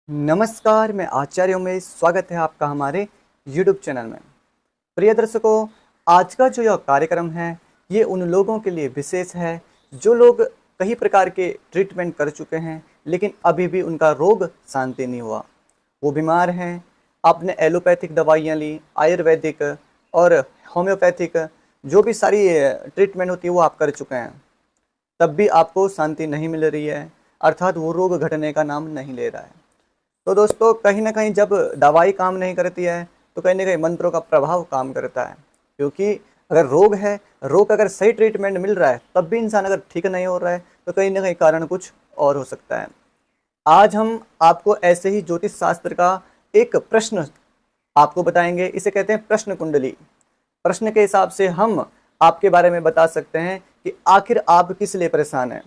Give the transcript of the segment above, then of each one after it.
नमस्कार, मैं आचार्य उमेश। स्वागत है आपका हमारे YouTube चैनल में। प्रिय दर्शकों, आज का जो यह कार्यक्रम है ये उन लोगों के लिए विशेष है जो लोग कई प्रकार के ट्रीटमेंट कर चुके हैं लेकिन अभी भी उनका रोग शांति नहीं हुआ। वो बीमार हैं, आपने एलोपैथिक दवाइयाँ ली, आयुर्वेदिक और होम्योपैथिक जो भी सारी ट्रीटमेंट होती है वो आप कर चुके हैं, तब भी आपको शांति नहीं मिल रही है, अर्थात वो रोग घटने का नाम नहीं ले रहा है। तो दोस्तों, कहीं ना कहीं जब दवाई काम नहीं करती है तो कहीं ना कहीं मंत्रों का प्रभाव काम करता है, क्योंकि अगर रोग है, रोग अगर सही ट्रीटमेंट मिल रहा है तब भी इंसान अगर ठीक नहीं हो रहा है तो कहीं ना कहीं कारण कुछ और हो सकता है। आज हम आपको ऐसे ही ज्योतिष शास्त्र का एक प्रश्न आपको बताएंगे। इसे कहते हैं प्रश्न कुंडली। प्रश्न के हिसाब से हम आपके बारे में बता सकते हैं कि आखिर आप किस लिए परेशान हैं।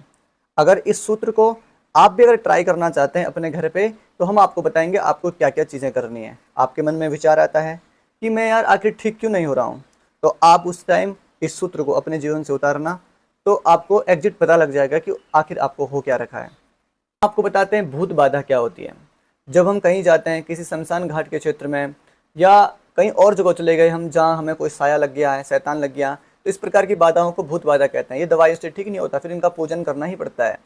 अगर इस सूत्र को आप भी अगर ट्राई करना चाहते हैं अपने घर पे तो हम आपको बताएंगे आपको क्या क्या चीज़ें करनी है। आपके मन में विचार आता है कि मैं यार आखिर ठीक क्यों नहीं हो रहा हूँ, तो आप उस टाइम इस सूत्र को अपने जीवन से उतारना, तो आपको एग्जिट पता लग जाएगा कि आखिर आपको हो क्या रखा है। आपको बताते हैं भूत बाधा क्या होती है। जब हम कहीं जाते हैं किसी शमशान घाट के क्षेत्र में या कहीं और जगह चले गए हम जहाँ हमें कोई साया लग गया है, शैतान लग गया, तो इस प्रकार की बाधाओं को भूत बाधा कहते हैं। ये दवाई से ठीक नहीं होता, फिर इनका पूजन करना ही पड़ता है।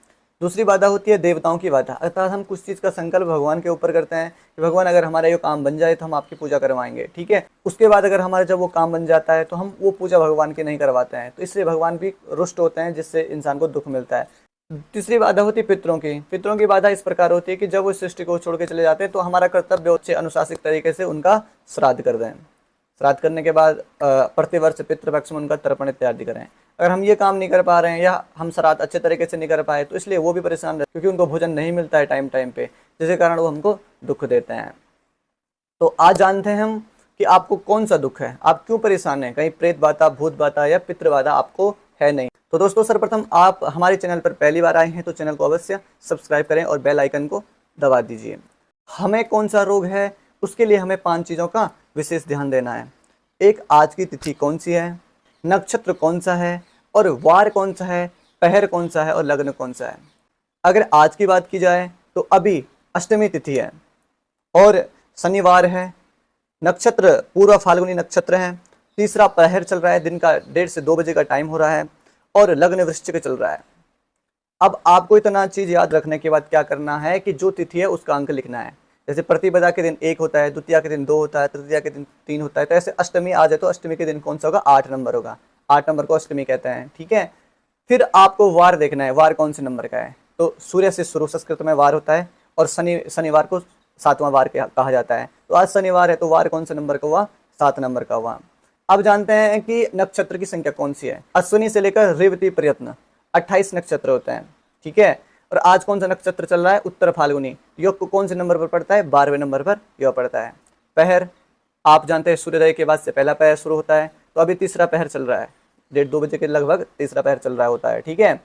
दूसरी बाधा होती है देवताओं की बाधा, अर्थात हम कुछ चीज़ का संकल्प भगवान के ऊपर करते हैं कि भगवान अगर हमारा ये काम बन जाए तो हम आपकी पूजा करवाएंगे, ठीक है। उसके बाद अगर हमारा जब वो काम बन जाता है तो हम वो पूजा भगवान की नहीं करवाते हैं, तो इसलिए भगवान भी रुष्ट होते हैं, जिससे इंसान को दुख मिलता है। तीसरी बाधा होती है पितरों की। पितरों की बाधा इस प्रकार होती है कि जब वो सृष्टि को छोड़ के चले जाते हैं तो हमारा कर्तव्य अच्छे अनुशासित तरीके से उनका श्राद्ध कर दें। श्राद्ध करने के बाद प्रतिवर्ष पितृपक्ष में उनका तर्पण इत्यादि करें। अगर हम ये काम नहीं कर पा रहे हैं या हम श्राद्ध अच्छे तरीके से नहीं कर पाए तो इसलिए वो भी परेशान रहते हैं, क्योंकि उनको भोजन नहीं मिलता है टाइम टाइम पे, जिसके कारण वो हमको दुख देते हैं। तो आज जानते हैं हम कि आपको कौन सा दुख है, आप क्यों परेशान हैं। कहीं प्रेत बाधा, भूत बाधा या पितृ बाधा आपको है नहीं। तो दोस्तों, सर्वप्रथम आप हमारे चैनल पर पहली बार आए हैं तो चैनल को अवश्य सब्सक्राइब करें और बेल आइकन को दबा दीजिए। हमें कौन सा रोग है उसके लिए हमें 5 चीज़ों का विशेष ध्यान देना है। एक, आज की तिथि कौन सी है, नक्षत्र कौन सा है और वार कौन सा है, पहर कौन सा है और लग्न कौन सा है। अगर आज की बात की जाए तो अभी अष्टमी तिथि है और शनिवार है, नक्षत्र पूर्व फाल्गुनी नक्षत्र है, तीसरा पहर चल रहा है, दिन का 1:30 से 2 बजे का टाइम हो रहा है और लग्न वृश्चिक चल रहा है। अब आपको इतना चीज़ याद रखने के बाद क्या करना है कि जो तिथि है उसका अंक लिखना है। जैसे प्रतिपदा के दिन 1 होता है, द्वितीया के दिन 2 होता है, तृतीया के दिन 3 होता है, तो ऐसे अष्टमी आ जाए तो अष्टमी के दिन कौन सा होगा, 8 नंबर होगा। 8 नंबर को अष्टमी कहते हैं, ठीक है। फिर आपको वार देखना है, वार कौन से नंबर का है। तो सूर्य से शुरू संस्कृत में वार होता है और शनिवार को 7वां वार कहा जाता है। तो आज शनिवार है तो वार कौन से नंबर का हुआ, 7 नंबर का हुआ। अब जानते हैं कि नक्षत्र की संख्या कौन सी है। अश्विनी से लेकर रेवती प्रयत्न 28 नक्षत्र होते हैं, ठीक है। और आज कौन सा नक्षत्र चल रहा है, उत्तर फाल्गुनी। योग को कौन से नंबर पर पड़ता है, 12वें नंबर पर योग पड़ता है। पहर आप जानते हैं सूर्योदय के बाद से पहला पहर शुरू होता है, तो अभी तीसरा पहर चल रहा है, 1:30-2 बजे के लगभग तीसरा पहर चल रहा होता है, ठीक है।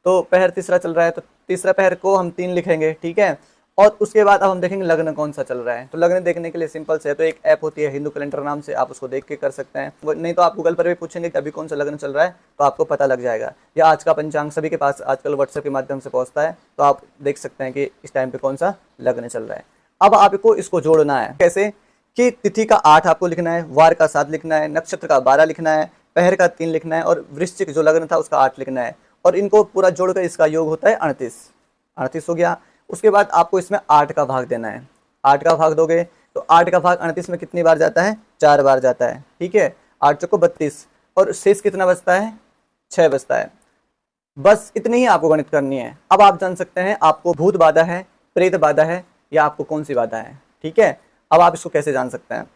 तो पहर तीसरा चल रहा है तो तीसरा पहर को हम 3 लिखेंगे, ठीक है। और उसके बाद अब हम देखेंगे लग्न कौन सा चल रहा है। तो लग्न देखने के लिए सिंपल से है, तो एक ऐप होती है हिंदू कैलेंडर नाम से, आप उसको देख के कर सकते हैं। वो नहीं तो आप गूगल पर भी पूछेंगे कि अभी कौन सा लग्न चल रहा है तो आपको पता लग जाएगा। या आज का पंचांग सभी के पास आजकल व्हाट्सएप के माध्यम से पहुंचता है, तो आप देख सकते हैं कि इस टाइम पे कौन सा लग्न चल रहा है। अब आपको इसको जोड़ना है कैसे कि तिथि का 8 आपको लिखना है, वार का 7 लिखना है, नक्षत्र का 12 लिखना है, पहर का 3 लिखना है और वृश्चिक जो लग्न था उसका 8 लिखना है। और इनको पूरा जोड़कर इसका योग होता है 38 हो गया। उसके बाद आपको इसमें 8 का भाग देना है। 8 का भाग दोगे तो 8 का भाग 38 में कितनी बार जाता है, 4 बार जाता है, ठीक है। 8 चौको 32 और शेष कितना बचता है, 6 बचता है। बस इतनी ही आपको गणित करनी है। अब आप जान सकते हैं आपको भूत बाधा है, प्रेत बाधा है या आपको कौन सी बाधा है, ठीक है। अब आप इसको कैसे जान सकते हैं।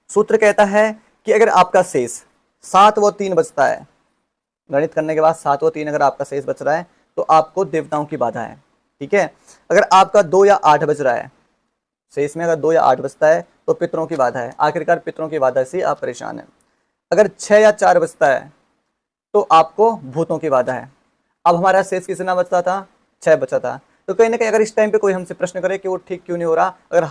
सूत्र कहता है कि अगर आपका शेष 7 व 3 बचता है, गणित करने के बाद 7 व 3 अगर आपका शेष बच रहा है तो आपको देवताओं की बाधा है, ठीक है। अगर आपका 2 या 8 बच रहा है, शेष में अगर 2 या 8 बचता है तो पितरों की बाधा है। आखिरकार पितरों की बाधा से आप परेशान हैं। अगर 6 या 4 बचता है तो आपको भूतों की बाधा है। अब हमारा शेष कितना बचता था, 6 बचा था। तो कहीं ना कहीं अगर इस टाइम पे कोई हमसे प्रश्न करे कि वो ठीक क्यों नहीं हो रहा, अगर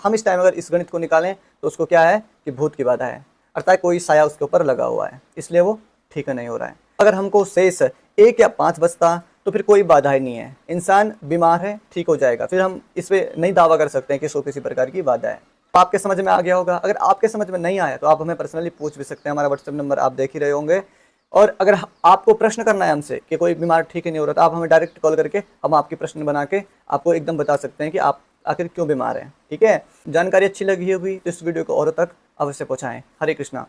हम इस टाइम अगर इस गणित को निकालें तो उसको क्या है कि भूत की बाधा है, अर्थात कोई साया उसके ऊपर लगा हुआ है, इसलिए वो ठीक नहीं हो रहा है। अगर हमको शेष 1 या 5 बचता तो फिर कोई बाधा ही नहीं है। इंसान बीमार है, ठीक हो जाएगा, फिर हम इस पे नहीं दावा कर सकते हैं कि इसको किसी प्रकार की बाधा है। तो आपके समझ में आ गया होगा। अगर आपके समझ में नहीं आया तो आप हमें पर्सनली पूछ भी सकते हैं, हमारा व्हाट्सएप नंबर आप देख ही रहे होंगे। और अगर आपको प्रश्न करना है हमसे कि कोई बीमार ठीक ही नहीं हो रहा, तो आप हमें डायरेक्ट कॉल करके हम आपकी प्रश्न बना के आपको एकदम बता सकते हैं कि आप आखिर क्यों बीमार हैं। ठीक है, जानकारी अच्छी लगी होगी तो इस वीडियो को औरों तक अवश्य पहुंचाएं। हरे कृष्णा।